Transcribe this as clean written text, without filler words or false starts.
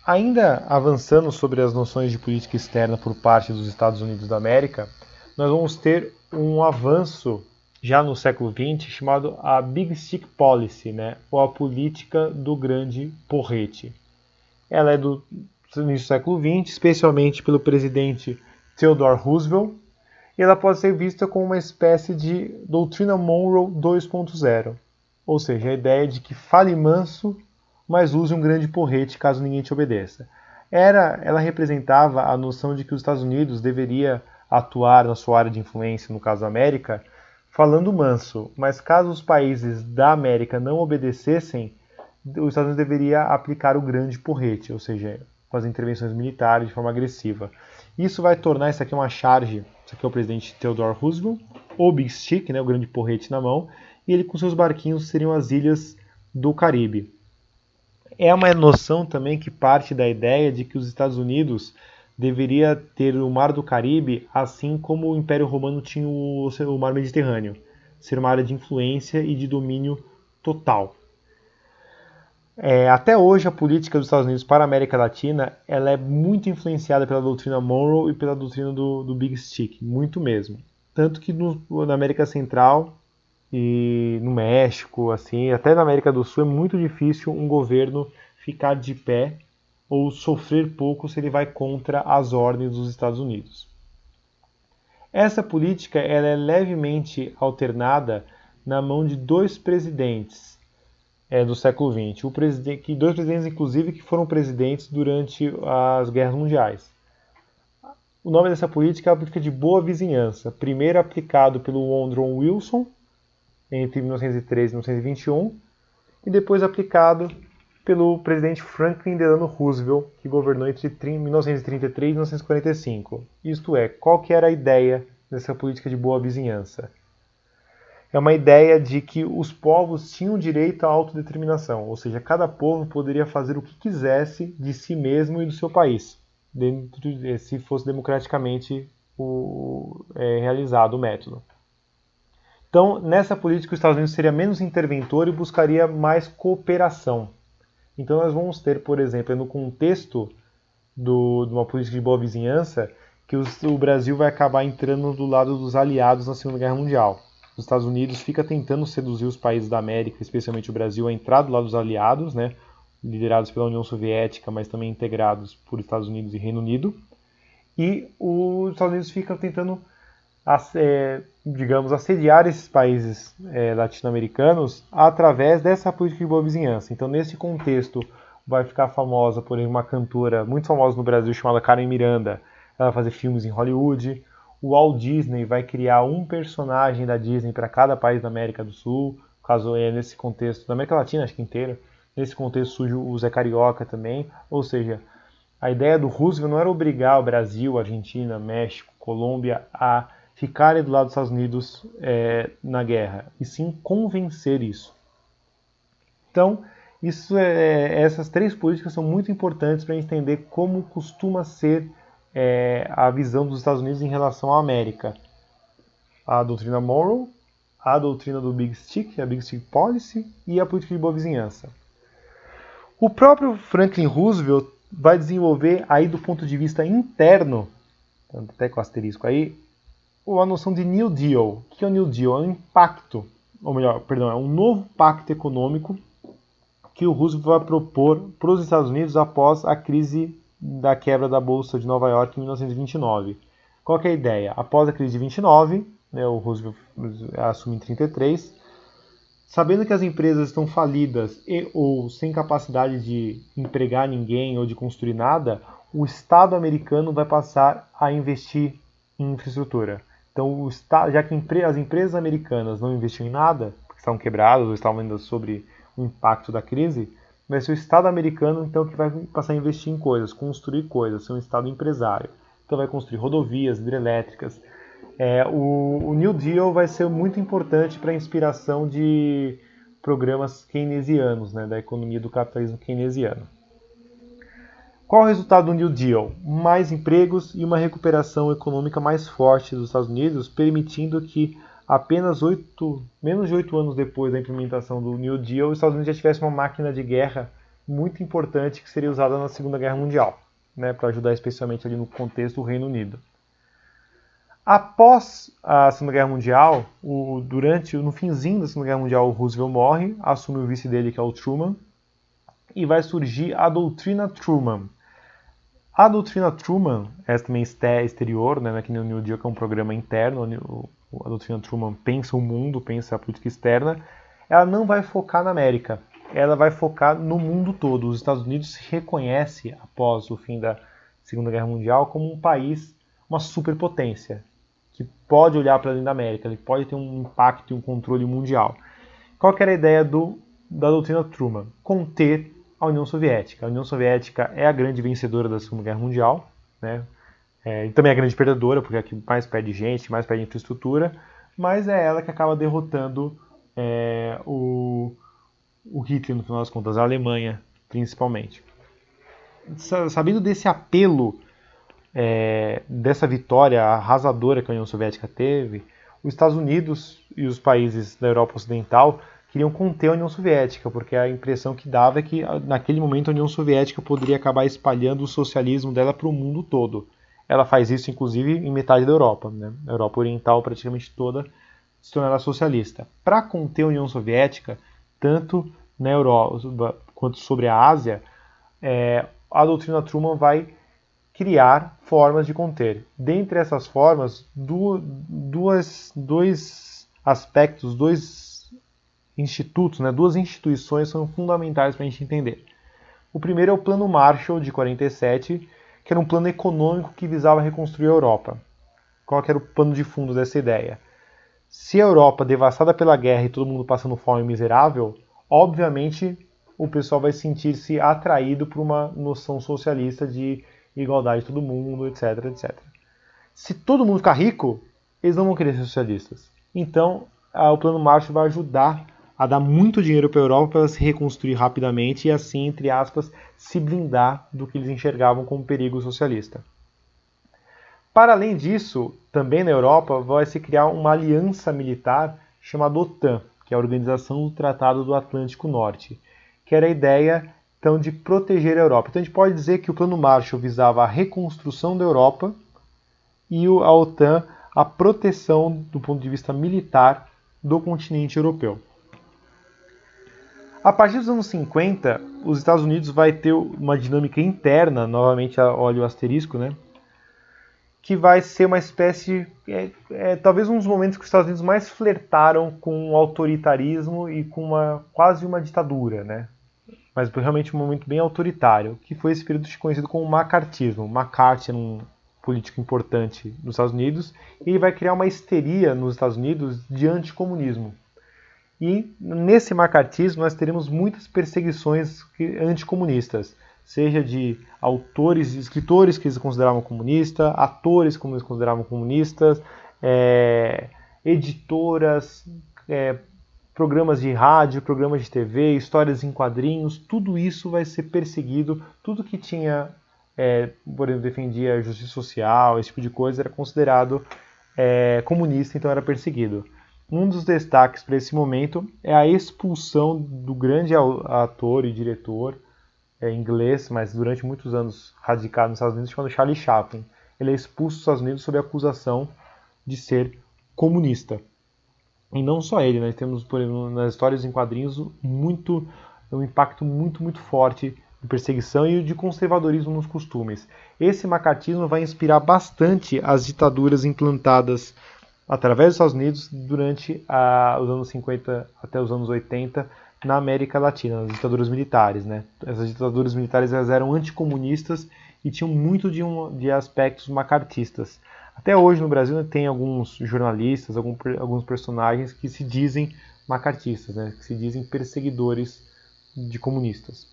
Ainda avançando sobre as noções de política externa por parte dos Estados Unidos da América, nós vamos ter um avanço já no século XX chamado a Big Stick Policy, né? Ou a política do grande porrete. Ela é do início do século XX, especialmente pelo presidente Theodore Roosevelt, e ela pode ser vista como uma espécie de doutrina Monroe 2.0, ou seja, a ideia de que fale manso, mas use um grande porrete caso ninguém te obedeça. Ela representava a noção de que os Estados Unidos deveria atuar na sua área de influência, no caso da América, falando manso, mas caso os países da América não obedecessem, os Estados Unidos deveria aplicar o grande porrete, ou seja, fazer intervenções militares de forma agressiva. Isso vai tornar isso aqui uma charge, isso aqui é o presidente Theodore Roosevelt, ou Big Stick, né, o grande porrete na mão, e ele com seus barquinhos seriam as ilhas do Caribe. É uma noção também que parte da ideia de que os Estados Unidos deveria ter o Mar do Caribe, assim como o Império Romano tinha o Mar Mediterrâneo, ser uma área de influência e de domínio total. Até hoje, a política dos Estados Unidos para a América Latina ela é muito influenciada pela doutrina Monroe e pela doutrina do Big Stick, muito mesmo. Tanto que na América Central e no México, assim, até na América do Sul, é muito difícil um governo ficar de pé ou sofrer pouco se ele vai contra as ordens dos Estados Unidos. Essa política ela é levemente alternada na mão de dois presidentes do século XX. Dois presidentes, inclusive, que foram presidentes durante as guerras mundiais. O nome dessa política é a política de boa vizinhança, primeiro aplicado pelo Woodrow Wilson, entre 1913 e 1921, e depois aplicado pelo presidente Franklin Delano Roosevelt, que governou entre 1933 e 1945. Isto é, qual que era a ideia dessa política de boa vizinhança? É uma ideia de que os povos tinham direito à autodeterminação, ou seja, cada povo poderia fazer o que quisesse de si mesmo e do seu país, se fosse democraticamente realizado o método. Então, nessa política, os Estados Unidos seria menos interventor e buscaria mais cooperação. Então, nós vamos ter, por exemplo, no contexto de uma política de boa vizinhança, que o Brasil vai acabar entrando do lado dos aliados na Segunda Guerra Mundial. Os Estados Unidos fica tentando seduzir os países da América, especialmente o Brasil, a entrar do lado dos aliados, né, liderados pela União Soviética, mas também integrados por Estados Unidos e Reino Unido. E os Estados Unidos ficam tentando assediar esses países latino-americanos através dessa política de boa vizinhança. Então, nesse contexto, vai ficar famosa, por exemplo, uma cantora muito famosa no Brasil chamada Carmen Miranda. Ela vai fazer filmes em Hollywood. O Walt Disney vai criar um personagem da Disney para cada país da América do Sul. Caso nesse contexto, da América Latina, acho que inteira. Nesse contexto surge o Zé Carioca também. Ou seja, a ideia do Roosevelt não era obrigar o Brasil, Argentina, México, Colômbia a ficarem do lado dos Estados Unidos na guerra, e sim convencer isso. Então, essas três políticas são muito importantes para entender como costuma ser a visão dos Estados Unidos em relação à América. A doutrina Monroe, a doutrina do Big Stick, a Big Stick Policy, e a política de boa vizinhança. O próprio Franklin Roosevelt vai desenvolver aí do ponto de vista interno, até com o asterisco aí, a noção de New Deal. O que é o New Deal? É um impacto, ou melhor, perdão, é um novo pacto econômico que o Roosevelt vai propor para os Estados Unidos após a crise da quebra da Bolsa de Nova York em 1929. Qual que é a ideia? Após a crise de 29, né, o Roosevelt assume em 33, sabendo que as empresas estão falidas ou sem capacidade de empregar ninguém ou de construir nada, o Estado americano vai passar a investir em infraestrutura. Então, já que as empresas americanas não investiam em nada, porque estavam quebradas ou estavam ainda sobre o impacto da crise, vai ser o Estado americano então que vai passar a investir em coisas, construir coisas, ser um Estado empresário. Então vai construir rodovias, hidrelétricas. O New Deal vai ser muito importante para a inspiração de programas keynesianos, né, da economia do capitalismo keynesiano. Qual é o resultado do New Deal? Mais empregos e uma recuperação econômica mais forte dos Estados Unidos, permitindo que apenas menos de 8 anos depois da implementação do New Deal, os Estados Unidos já tivessem uma máquina de guerra muito importante que seria usada na Segunda Guerra Mundial, né, para ajudar especialmente ali no contexto do Reino Unido. Após a Segunda Guerra Mundial, no finzinho da Segunda Guerra Mundial, o Roosevelt morre, assume o vice dele, que é o Truman, e vai surgir a doutrina Truman. A doutrina Truman, essa também é exterior, né, que nem o New Deal, que é um programa interno, a doutrina Truman pensa o mundo, pensa a política externa, ela não vai focar na América, ela vai focar no mundo todo. Os Estados Unidos se reconhece, após o fim da Segunda Guerra Mundial, como um país, uma superpotência, que pode olhar para dentro da América, ele pode ter um impacto e um controle mundial. Qual que era a ideia da doutrina Truman? Conter a União Soviética. A União Soviética é a grande vencedora da Segunda Guerra Mundial, né? E também é a grande perdedora, porque é a que mais perde gente, mais perde infraestrutura, mas é ela que acaba derrotando o Hitler, no final das contas, a Alemanha, principalmente. Sabendo desse apelo, dessa vitória arrasadora que a União Soviética teve, os Estados Unidos e os países da Europa Ocidental queriam conter a União Soviética, porque a impressão que dava é que, naquele momento, a União Soviética poderia acabar espalhando o socialismo dela para o mundo todo. Ela faz isso, inclusive, em metade da Europa, né? A Europa Oriental, praticamente toda, se tornará socialista. Para conter a União Soviética, tanto na Europa quanto sobre a Ásia, a doutrina Truman vai criar formas de conter. Dentre essas formas, dois aspectos, dois institutos, né, duas instituições são fundamentais para a gente entender. O primeiro é o Plano Marshall, de 47, que era um plano econômico que visava reconstruir a Europa. Qual que era o pano de fundo dessa ideia? Se a Europa devastada pela guerra e todo mundo passando fome miserável, obviamente o pessoal vai sentir-se atraído por uma noção socialista de igualdade de todo mundo, etc, etc. Se todo mundo ficar rico, eles não vão querer ser socialistas. Então, o Plano Marshall vai ajudar a dar muito dinheiro para a Europa para ela se reconstruir rapidamente e assim, entre aspas, se blindar do que eles enxergavam como perigo socialista. Para além disso, também na Europa vai se criar uma aliança militar chamada OTAN, que é a Organização do Tratado do Atlântico Norte, que era a ideia então, de proteger a Europa. Então a gente pode dizer que o Plano Marshall visava a reconstrução da Europa e a OTAN a proteção do ponto de vista militar do continente europeu. A partir dos anos 50, os Estados Unidos vai ter uma dinâmica interna, novamente olha o asterisco, né? Que vai ser uma espécie, talvez um dos momentos que os Estados Unidos mais flertaram com o autoritarismo e com quase uma ditadura, né? Mas realmente um momento bem autoritário, que foi esse período conhecido como macartismo. McCarthy era um político importante nos Estados Unidos, e ele vai criar uma histeria nos Estados Unidos de anticomunismo. E nesse macartismo nós teremos muitas perseguições anticomunistas, seja de autores, escritores que eles consideravam comunistas, atores como eles consideravam comunistas, editoras, programas de rádio, programas de TV, histórias em quadrinhos, tudo isso vai ser perseguido, tudo que tinha, por exemplo, defendia a justiça social, esse tipo de coisa, era considerado comunista, então era perseguido. Um dos destaques para esse momento é a expulsão do grande ator e diretor inglês, mas durante muitos anos radicado nos Estados Unidos, chamado Charlie Chaplin. Ele é expulso dos Estados Unidos sob a acusação de ser comunista. E não só ele, nós temos, por exemplo, nas histórias em quadrinhos, um impacto muito forte de perseguição e de conservadorismo nos costumes. Esse macartismo vai inspirar bastante as ditaduras implantadas através dos Estados Unidos durante os anos 50 até os anos 80 na América Latina, as ditaduras militares, né? Essas ditaduras militares eram anticomunistas e tinham muito de aspectos macartistas. Até hoje no Brasil tem alguns jornalistas, alguns personagens que se dizem macartistas, né? Que se dizem perseguidores de comunistas.